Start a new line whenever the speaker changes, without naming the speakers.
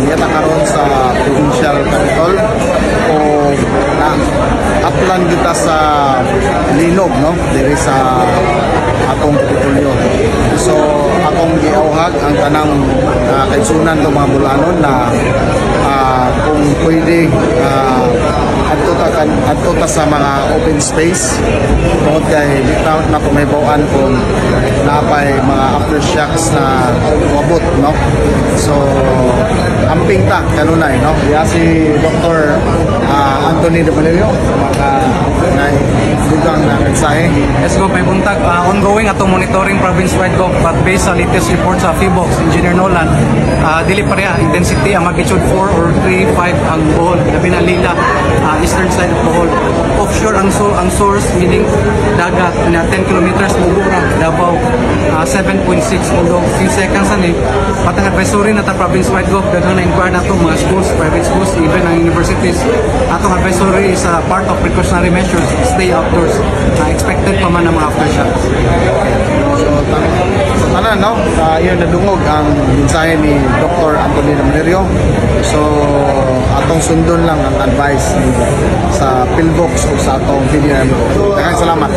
yata karon sa provincial capital o na aplan kita sa linog, no, diri sa atong kapitulyo. So akong giauhag ang tanang kaigsunan ng mga bulanon na kung pwede adto ta sa mga open space tungod kay bitaw na kumaybawan kung napay mga aftershocks na umabot, no. So amping ta kanunay, no, ya si Dr. Anthony De Valerio maka dugang na mensahe.
Yes, go, may buntag. Ongoing atong monitoring province-wide go, but based sa latest report sa PHIVOLCS, Engineer Nolan, dili pareha intensity ang magnitude 4 or 3, 5 ang Bohol, labi na Lila, eastern side of Bohol. Offshore ang source, meaning dagat na 10 kilometers mubura, Davao 7.6 ulo, few seconds ani. Patang advisory na ta province-wide go, daghang na-inquire na itong mga schools, private schools, even ang universities. Atong advisory is part of precautionary measures, stay outdoors. Expected pa man ang mga aftershocks.
So tanan, no, iyon nadungog ang mensahe ni Dr. Anthony De Valerio. So atong sundon lang ang advice sa PHIVOLCS o sa atong PDM. Daghang salamat.